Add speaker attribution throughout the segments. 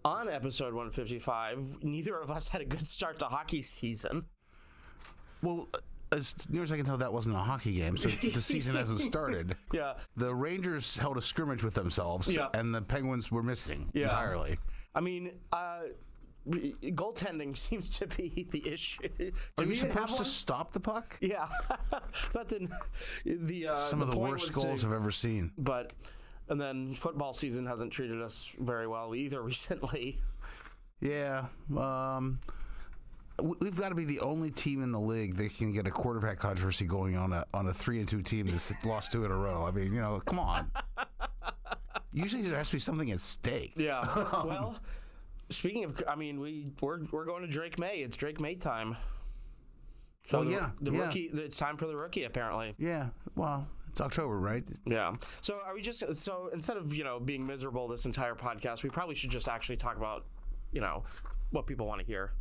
Speaker 1: On episode 155, neither of us had a good start to hockey season.
Speaker 2: Well, as near as I can tell, that wasn't a hockey game, so the season hasn't started.
Speaker 1: Yeah.
Speaker 2: The Rangers held a scrimmage with themselves, and the Penguins were missing entirely.
Speaker 1: I mean, goaltending seems to be the issue.
Speaker 2: Are you supposed to stop the puck?
Speaker 1: Yeah. That didn't...
Speaker 2: Some of the worst goals I've ever seen.
Speaker 1: But... And then football season hasn't treated us very well either recently.
Speaker 2: Yeah. We've got to be the only team in the league that can get a quarterback controversy going on a 3-2 team that's lost 2 in a row. I mean, come on. Usually there has to be something at stake.
Speaker 1: Yeah. Well, speaking of, I mean, we're going to Drake May. It's Drake May time. So the rookie. It's time for the rookie, apparently.
Speaker 2: Yeah. Well, it's October, right?
Speaker 1: Yeah. So are we just instead of being miserable this entire podcast, we probably should just actually talk about what people want to hear.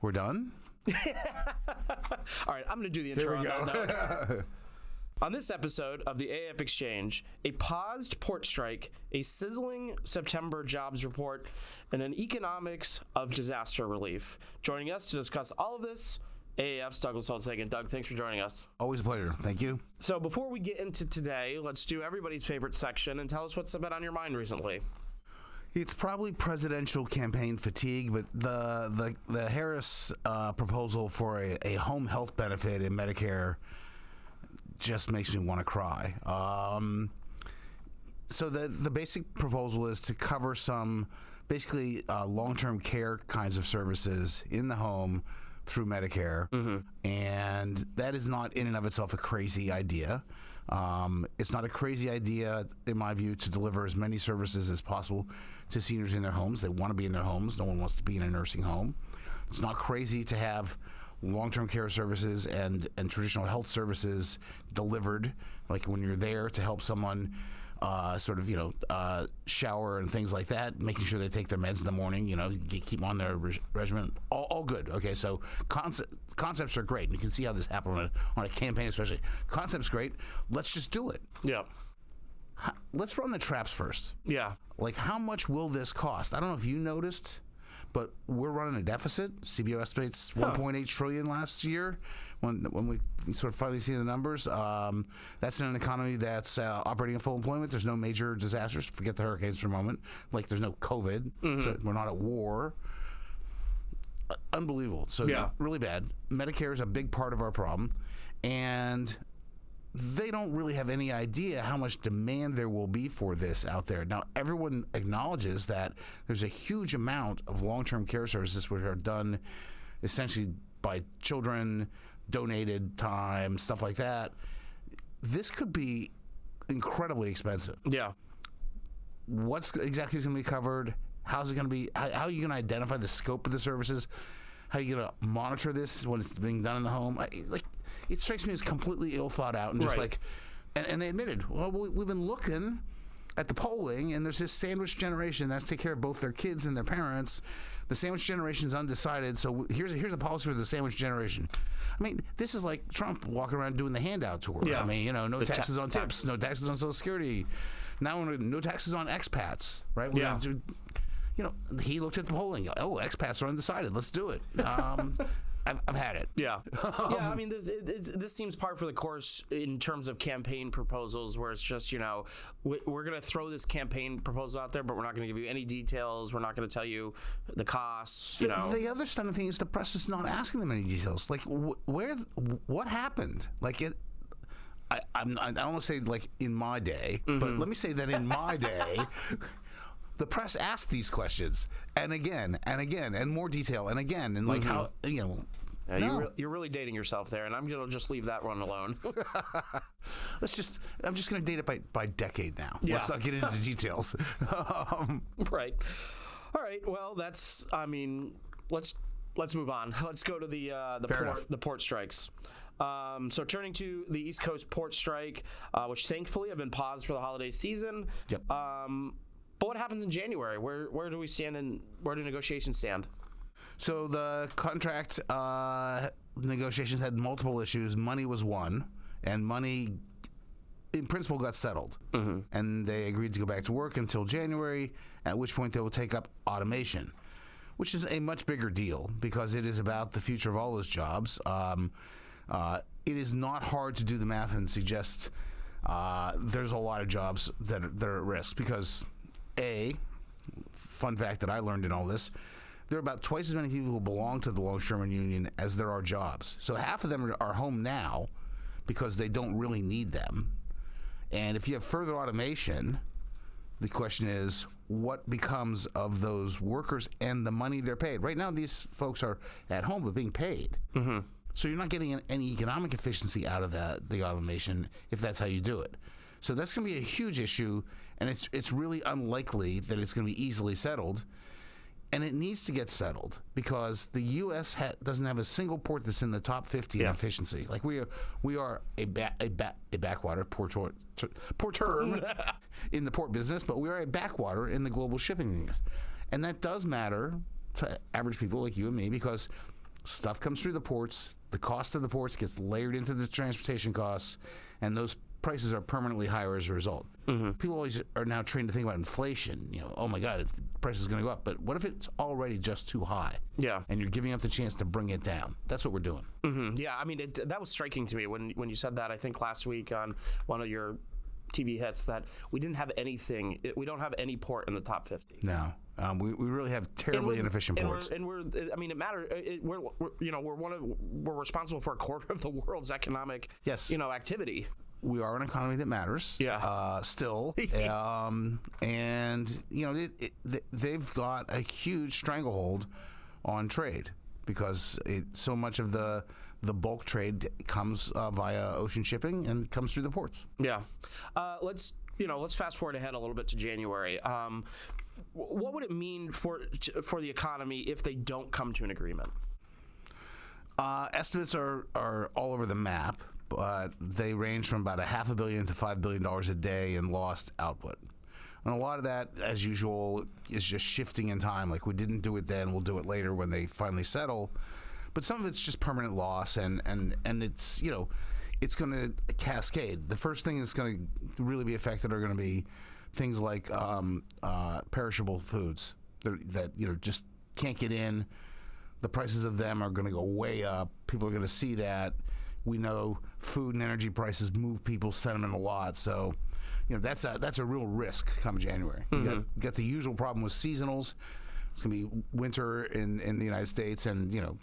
Speaker 2: We're done?
Speaker 1: All right, I'm going to do the intro.
Speaker 2: Here we go.
Speaker 1: On this episode of the AAF Exchange, a paused port strike, a sizzling September jobs report, and an economics of disaster relief. Joining us to discuss all of this, AAF's Douglas Holtz-Eakin. Doug, thanks for joining us.
Speaker 2: Always a pleasure. Thank you.
Speaker 1: So before we get into today, let's do everybody's favorite section and tell us what's been on your mind recently.
Speaker 2: It's probably presidential campaign fatigue, but the Harris proposal for a home health benefit in Medicare just makes me want to cry. So the basic proposal is to cover some basically long-term care kinds of services in the home through Medicare, and that is not in and of itself a crazy idea. It's not a crazy idea, in my view, to deliver as many services as possible to seniors in their homes. They want to be in their homes. No one wants to be in a nursing home. It's not crazy to have long-term care services and traditional health services delivered, like when you're there to help someone shower and things like that, making sure they take their meds in the morning, keep them on their regimen. All good. Okay, so concepts are great. And you can see how this happened on a campaign, especially. Concept's great. Let's just do it.
Speaker 1: Yeah.
Speaker 2: Let's run the traps first.
Speaker 1: Yeah.
Speaker 2: Like, how much will this cost? I don't know if you noticed, but we're running a deficit. CBO estimates $1.8 trillion last year. When we sort of finally see the numbers, that's in an economy that's operating at full employment. There's no major disasters. Forget the hurricanes for a moment. Like, there's no COVID. So we're not at war. Unbelievable. So really bad. Medicare is a big part of our problem, and they don't really have any idea how much demand there will be for this out there. Now, everyone acknowledges that there's a huge amount of long-term care services which are done essentially by children, donated time, stuff like that. This could be incredibly expensive.
Speaker 1: Yeah.
Speaker 2: What's exactly going to be covered? How's it going to be? How are you going to identify the scope of the services? How are you going to monitor this when it's being done in the home? It strikes me as completely ill thought out and just and they admitted, well, we've been looking at the polling, and there's this sandwich generation that's take care of both their kids and their parents. The sandwich generation is undecided, so here's a policy for the sandwich generation. I mean, this is like Trump walking around doing the handout tour.
Speaker 1: Yeah.
Speaker 2: I mean, no taxes on tips, no taxes on Social Security. Now no taxes on expats, right? He looked at the polling. Oh, expats are undecided. Let's do it. I've had it.
Speaker 1: Yeah. I mean, this seems par for the course in terms of campaign proposals, where it's just, we're going to throw this campaign proposal out there, but we're not going to give you any details. We're not going to tell you the costs.
Speaker 2: The other stunning thing is the press is not asking them any details. Like, what happened? Like, I don't want to say like in my day, but let me say that in my day. The press asked these questions, and again, and more detail, and again, and like how,
Speaker 1: You're really dating yourself there, and I'm going to just leave that one alone.
Speaker 2: I'm just going to date it by decade now.
Speaker 1: Yeah.
Speaker 2: Let's not get into the details.
Speaker 1: Right. All right. Well, let's move on. Let's go to the port strikes. So turning to the East Coast port strike, which thankfully have been paused for the holiday season.
Speaker 2: Yep.
Speaker 1: But what happens in January? Where do we stand, and where do negotiations stand?
Speaker 2: So the contract negotiations had multiple issues. Money was one, and money in principle got settled, and they agreed to go back to work until January, at which point they will take up automation, which is a much bigger deal because it is about the future of all those jobs. It is not hard to do the math and suggest there's a lot of jobs that are at risk because, fun fact that I learned in all this, there are about twice as many people who belong to the longshoremen union as there are jobs. So half of them are home now because they don't really need them. And if you have further automation, the question is, what becomes of those workers and the money they're paid? Right now, these folks are at home but being paid. So you're not getting any economic efficiency out of the automation if that's how you do it. So that's going to be a huge issue, and it's really unlikely that it's going to be easily settled. And it needs to get settled because the U.S. doesn't have a single port that's in the top 50 in efficiency. Like we are a backwater, poor term, in the port business, but we are a backwater in the global shipping business. And that does matter to average people like you and me because stuff comes through the ports, the cost of the ports gets layered into the transportation costs, and those prices are permanently higher as a result. People always are now trained to think about inflation. Oh my God, the price is going to go up. But what if it's already just too high?
Speaker 1: Yeah.
Speaker 2: And you're giving up the chance to bring it down. That's what we're doing.
Speaker 1: Yeah, I mean, that was striking to me when you said that, I think last week on one of your TV hits, that we didn't have anything. We don't have any port in the top 50.
Speaker 2: No. We really have terribly inefficient ports.
Speaker 1: We're I mean, it matters. We're responsible for a quarter of the world's economic activity.
Speaker 2: We are an economy that matters.
Speaker 1: Yeah.
Speaker 2: Still. And they've got a huge stranglehold on trade because so much of the bulk trade comes via ocean shipping and comes through the ports.
Speaker 1: Yeah. Let's fast forward ahead a little bit to January. What would it mean for the economy if they don't come to an agreement?
Speaker 2: Estimates are all over the map, but they range from about $500 million to $5 billion a day in lost output. And a lot of that, as usual, is just shifting in time. Like, we didn't do it then, we'll do it later when they finally settle. But some of it's just permanent loss, and it's, it's going to cascade. The first thing that's going to really be affected are going to be things like perishable foods that just can't get in. The prices of them are going to go way up. People are going to see that. We know food and energy prices move people's sentiment a lot, so that's a real risk come January. You got the usual problem with seasonals. It's going to be winter in the United States, and you're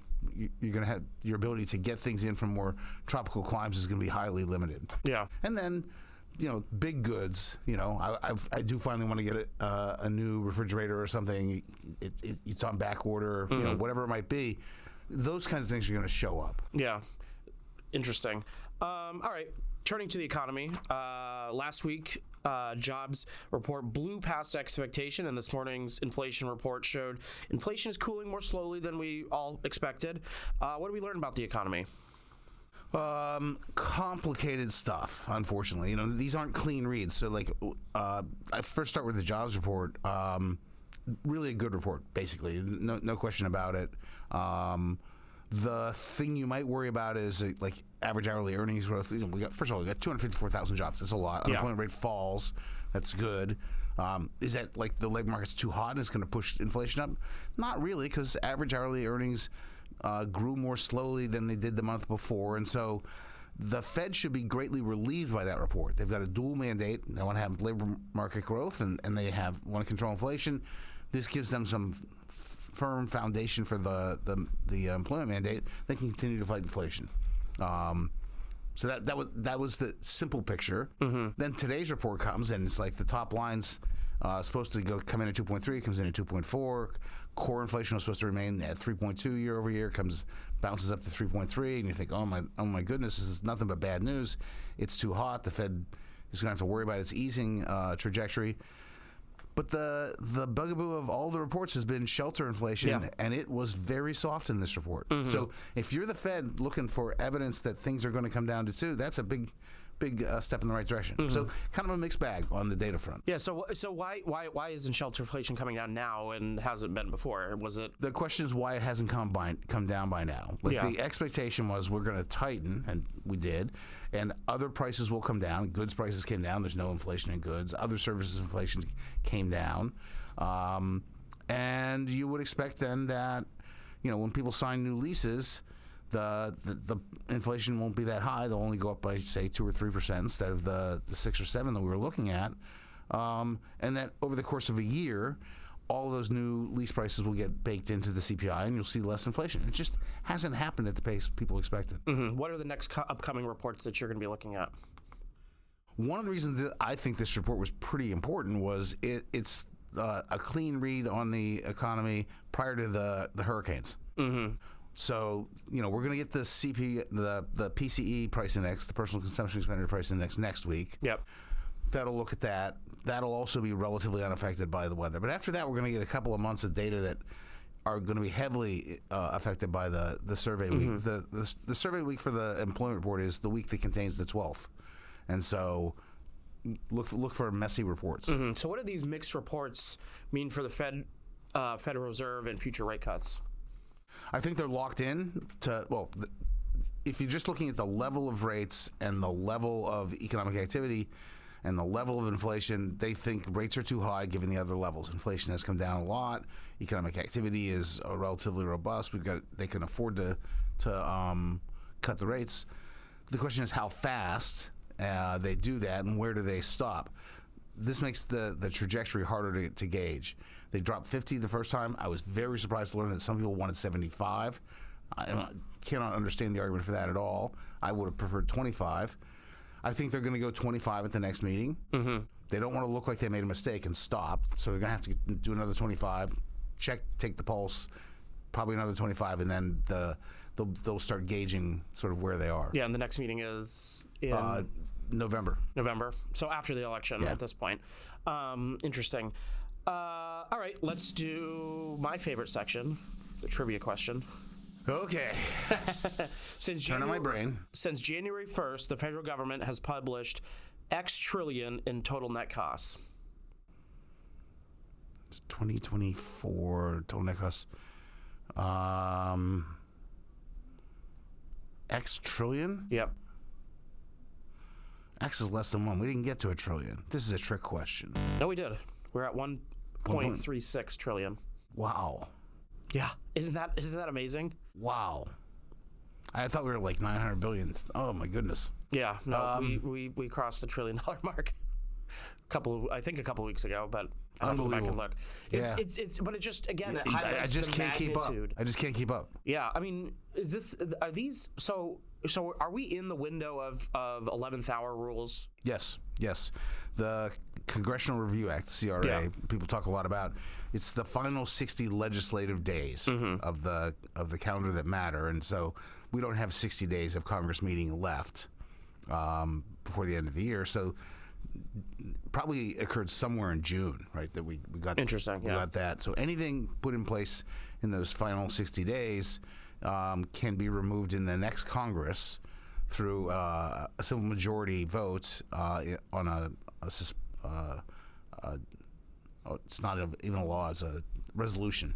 Speaker 2: going to have your ability to get things in from more tropical climes is going to be highly limited.
Speaker 1: Yeah,
Speaker 2: and then big goods. I do finally want to get a new refrigerator or something. It's on back order. Whatever it might be. Those kinds of things are going to show up.
Speaker 1: Yeah. Interesting. All right. Turning to the economy, last week jobs report blew past expectation, and this morning's inflation report showed inflation is cooling more slowly than we all expected. What do we learn about the economy?
Speaker 2: Complicated stuff, unfortunately. These aren't clean reads. So, I first start with the jobs report. Really a good report, basically. No question about it. The thing you might worry about is average hourly earnings growth. We got 254,000 jobs. That's a lot. Unemployment rate falls. That's good. Is that the labor market's too hot and it's going to push inflation up? Not really, because average hourly earnings grew more slowly than they did the month before, and so the Fed should be greatly relieved by that report. They've got a dual mandate. They want to have labor market growth, and they want to control inflation. This gives them some firm foundation for the employment mandate. They can continue to fight inflation. So that was the simple picture. Then today's report comes, and it's like the top line's supposed to come in at 2.3, comes in at 2.4. Core inflation was supposed to remain at 3.2 year over year, bounces up to 3.3, and you think, oh my goodness, this is nothing but bad news. It's too hot. The Fed is going to have to worry about its easing trajectory. But the bugaboo of all the reports has been shelter inflation, and it was very soft in this report. So if you're the Fed looking for evidence that things are going to come down to 2, that's a big step in the right direction. So kind of a mixed bag on the data front.
Speaker 1: Yeah. So why isn't shelter inflation coming down now and hasn't been before? Was it
Speaker 2: the question is why it hasn't come down by now? Like the expectation was we're going to tighten, and we did, and other prices will come down. Goods prices came down. There's no inflation in goods. Other services inflation came down, and you would expect then that when people sign new leases, the inflation won't be that high. They'll only go up by, say, 2 or 3% instead of the 6 or 7 that we were looking at. And that over the course of a year, all of those new lease prices will get baked into the CPI, and you'll see less inflation. It just hasn't happened at the pace people expected.
Speaker 1: What are the next upcoming reports that you're going to be looking at?
Speaker 2: One of the reasons that I think this report was pretty important was it's a clean read on the economy prior to the hurricanes. So, we're going to get the the PCE price index, the personal consumption expenditure price index, next week.
Speaker 1: Yep.
Speaker 2: That'll look at that. That'll also be relatively unaffected by the weather. But after that, we're going to get a couple of months of data that are going to be heavily affected by the survey week. The survey week for the employment report is the week that contains the 12th. And so look for messy reports.
Speaker 1: So what do these mixed reports mean for the Federal Reserve and future rate cuts?
Speaker 2: I think they're locked in to, if you're just looking at the level of rates and the level of economic activity and the level of inflation, they think rates are too high given the other levels. Inflation has come down a lot. Economic activity is relatively robust. They can afford to cut the rates. The question is how fast they do that and where do they stop. This makes the trajectory harder to gauge. They dropped 50 the first time. I was very surprised to learn that some people wanted 75. I cannot understand the argument for that at all. I would have preferred 25. I think they're going to go 25 at the next meeting. They don't want to look like they made a mistake and stop, so they're going to have to do another 25, take the pulse, probably another 25, and then they'll start gauging sort of where they are.
Speaker 1: Yeah, and the next meeting is in
Speaker 2: November.
Speaker 1: So after the election at this point. Interesting. All right, let's do my favorite section, the trivia question.
Speaker 2: Okay. Turn on my brain.
Speaker 1: Since January 1st, the federal government has published X trillion in total net costs.
Speaker 2: 2024 total net costs. X trillion?
Speaker 1: Yep.
Speaker 2: X is less than 1. We didn't get to a trillion. This is a trick question.
Speaker 1: No, we did. We're at 1.36 trillion.
Speaker 2: Wow.
Speaker 1: Yeah. Isn't that amazing?
Speaker 2: Wow. I thought we were like 900 billion. Oh my goodness.
Speaker 1: Yeah. No, we crossed the $1 trillion mark. I think a couple of weeks ago, but I'll have to go back and look. It's but it just again it highlights the magnitude.
Speaker 2: I just can't keep up.
Speaker 1: Yeah. I mean, are these so are we in the window of 11th hour rules?
Speaker 2: Yes. The Congressional Review Act, CRA, people talk a lot about. It's the final 60 legislative days of the calendar that matter, and so we don't have 60 days of Congress meeting left before the end of the year. So probably occurred somewhere in June, right? That we got.
Speaker 1: Interesting.
Speaker 2: We got that. So anything put in place in those final 60 days can be removed in the next Congress through a simple majority vote on it's not even a law; it's a resolution.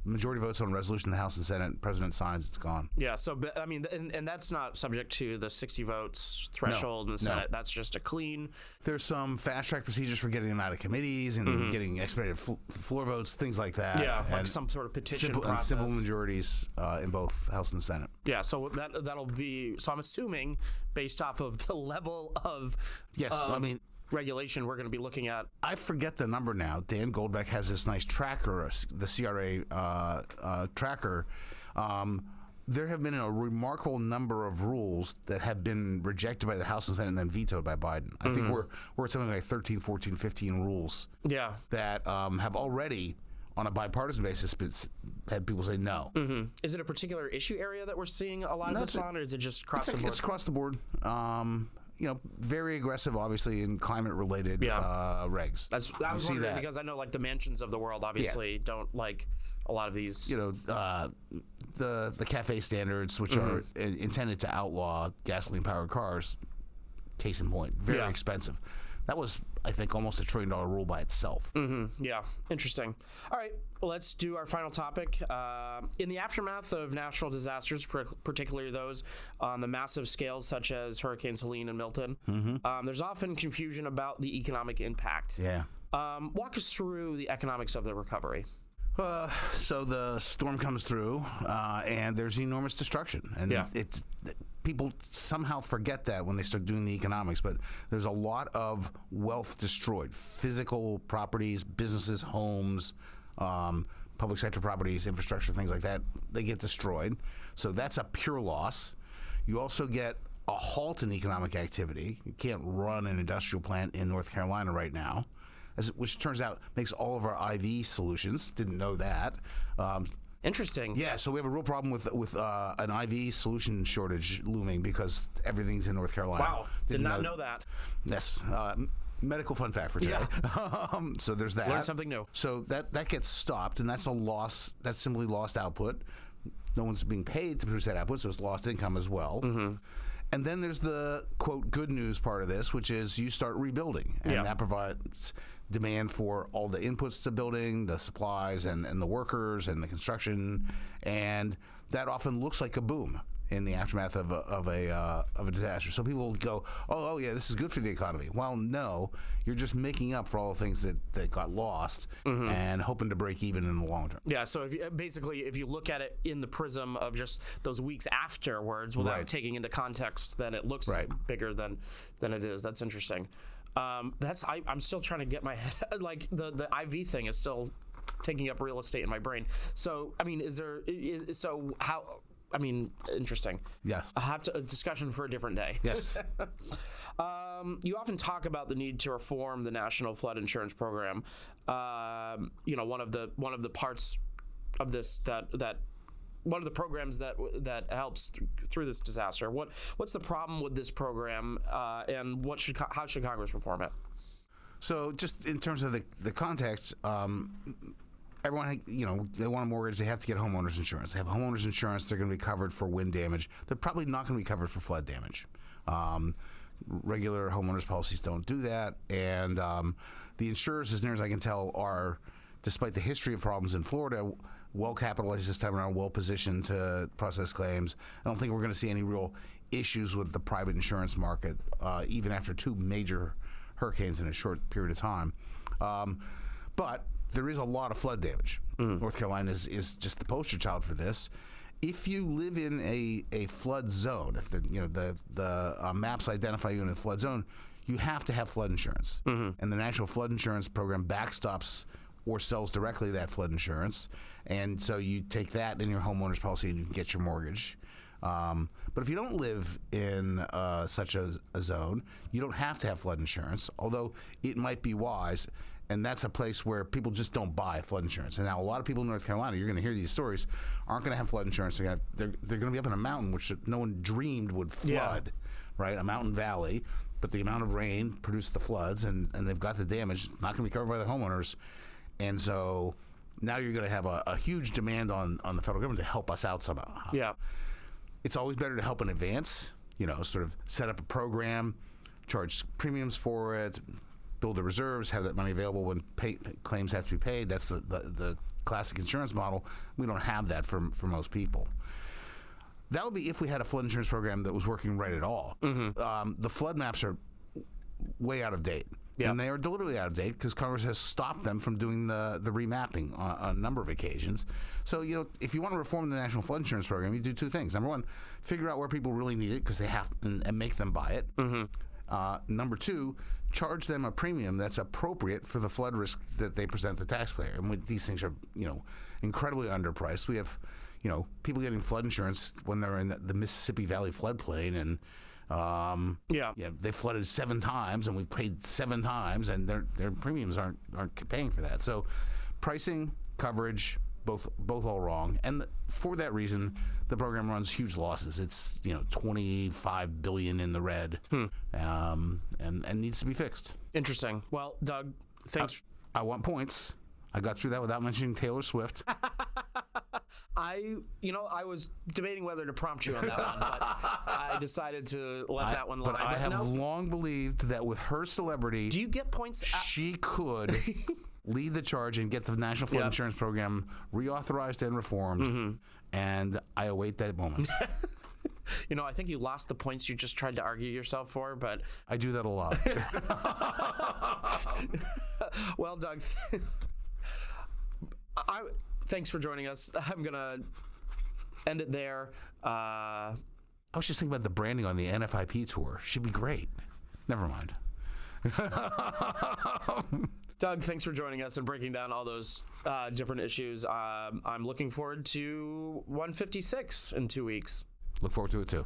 Speaker 2: Majority votes on a resolution in the House and Senate. President signs, it's gone.
Speaker 1: Yeah. So, I mean, and that's not subject to the 60 votes threshold in the Senate. That's just a clean.
Speaker 2: There's some fast track procedures for getting them out of committees and getting expedited floor votes, things like that.
Speaker 1: Yeah, like some sort of petition process.
Speaker 2: And simple majorities in both House and Senate.
Speaker 1: Yeah. So that'll be. So I'm assuming, based off of the level of regulation we're going to be looking at.
Speaker 2: I forget the number now. Dan Goldbeck has this nice tracker, the CRA tracker. There have been a remarkable number of rules that have been rejected by the House and Senate and then vetoed by Biden. I think we're at something like 13, 14, 15 rules that have already, on a bipartisan basis, had people say no.
Speaker 1: Is it a particular issue area that we're seeing a lot of this on, or is it just across the board?
Speaker 2: It's across the board. very aggressive, obviously, in climate-related regs.
Speaker 1: I was wondering because I know like the mansions of the world obviously don't like a lot of these.
Speaker 2: The CAFE standards, which are intended to outlaw gasoline-powered cars. Case in point, very expensive. That was, I think, almost $1 trillion rule by itself.
Speaker 1: Yeah, interesting. All right, let's do our final topic. In the aftermath of natural disasters, particularly those on the massive scales such as Hurricanes Helene and Milton, there's often confusion about the economic impact.
Speaker 2: Yeah.
Speaker 1: Walk us through the economics of the recovery.
Speaker 2: So the storm comes through, and there's enormous destruction. And people somehow forget that when they start doing the economics, but there's a lot of wealth destroyed. Physical properties, businesses, homes, public sector properties, infrastructure, things like that, they get destroyed. So that's a pure loss. You also get a halt in economic activity. You can't run an industrial plant in North Carolina right now, which turns out makes all of our IV solutions. Didn't know that.
Speaker 1: Interesting.
Speaker 2: Yeah, so we have a real problem with an IV solution shortage looming because everything's in North Carolina.
Speaker 1: Wow, did not know that.
Speaker 2: Yes, medical fun fact for today.
Speaker 1: Yeah.
Speaker 2: So there's that.
Speaker 1: Learn something new.
Speaker 2: So that gets stopped, and that's a loss. That's simply lost output. No one's being paid to produce that output, so it's lost income as well. And then there's the, quote, good news part of this, which is you start rebuilding. And that provides demand for all the inputs to building, the supplies and the workers and the construction. And that often looks like a boom in the aftermath of a disaster. So people go, oh yeah, this is good for the economy. Well, no, you're just making up for all the things that got lost and hoping to break even in the long term.
Speaker 1: Yeah, so if you look at it in the prism of just those weeks afterwards without taking into context, then it looks bigger than it is. That's interesting. I'm still trying to get my head, like the IV thing is still taking up real estate in my brain. So, I mean, interesting.
Speaker 2: Yes.
Speaker 1: I'll have a discussion for a different day.
Speaker 2: Yes.
Speaker 1: You often talk about the need to reform the National Flood Insurance Program. One of the parts of this that one of the programs that helps through this disaster. What's the problem with this program, and how should Congress reform it?
Speaker 2: So, just in terms of the context. Everyone, they want a mortgage, they have to get homeowners insurance. They have homeowners insurance, they're going to be covered for wind damage. They're probably not going to be covered for flood damage. Regular homeowners policies don't do that. And the insurers, as near as I can tell, are, despite the history of problems in Florida, well-capitalized this time around, well-positioned to process claims. I don't think we're going to see any real issues with the private insurance market, even after 2 major hurricanes in a short period of time. But there is a lot of flood damage. North Carolina is just the poster child for this. If you live in a flood zone, if the maps identify you in a flood zone, you have to have flood insurance. And the National Flood Insurance Program backstops or sells directly that flood insurance. And so you take that in your homeowner's policy and you can get your mortgage. But if you don't live in such a zone, you don't have to have flood insurance, although it might be wise. And that's a place where people just don't buy flood insurance. And now a lot of people in North Carolina, you're going to hear these stories, aren't going to have flood insurance. They're going to be up in a mountain which no one dreamed would flood, right? A mountain valley, but the amount of rain produced the floods, and they've got the damage, not going to be covered by the homeowners. And so now you're going to have a huge demand on the federal government to help us out somehow.
Speaker 1: Yeah.
Speaker 2: It's always better to help in advance, sort of set up a program, charge premiums for it, build the reserves, have that money available when claims have to be paid. That's the classic insurance model. We don't have that for most people. That would be if we had a flood insurance program that was working right at all. The flood maps are way out of date. Yeah. And they are deliberately out of date because Congress has stopped them from doing the remapping on a number of occasions. So, if you want to reform the National Flood Insurance Program, you do 2 things. Number 1, figure out where people really need it because they have and make them buy it. Number 2, charge them a premium that's appropriate for the flood risk that they present the taxpayer. And these things are, incredibly underpriced. We have, people getting flood insurance when they're in the Mississippi Valley floodplain, and they flooded 7 times, and we've paid 7 times, and their premiums aren't paying for that. So, pricing, coverage, both all wrong. And for that reason, the program runs huge losses. It's $25 billion in the red, and needs to be fixed.
Speaker 1: Interesting. Well, Doug, thanks.
Speaker 2: I want points. I got through that without mentioning Taylor Swift.
Speaker 1: I was debating whether to prompt you on that one, but I decided to let that one lie.
Speaker 2: But I have long believed that with her celebrity,
Speaker 1: do you get points?
Speaker 2: She could lead the charge and get the National Flood Insurance Program reauthorized and reformed, and I await that moment.
Speaker 1: I think you lost the points you just tried to argue yourself for, but
Speaker 2: I do that a lot.
Speaker 1: Well, Doug, thanks for joining us. I'm gonna end it there.
Speaker 2: I was just thinking about the branding on the NFIP tour. Should be great. Never mind.
Speaker 1: Doug, thanks for joining us and breaking down all those different issues. I'm looking forward to 156 in 2 weeks.
Speaker 2: Look forward to it too.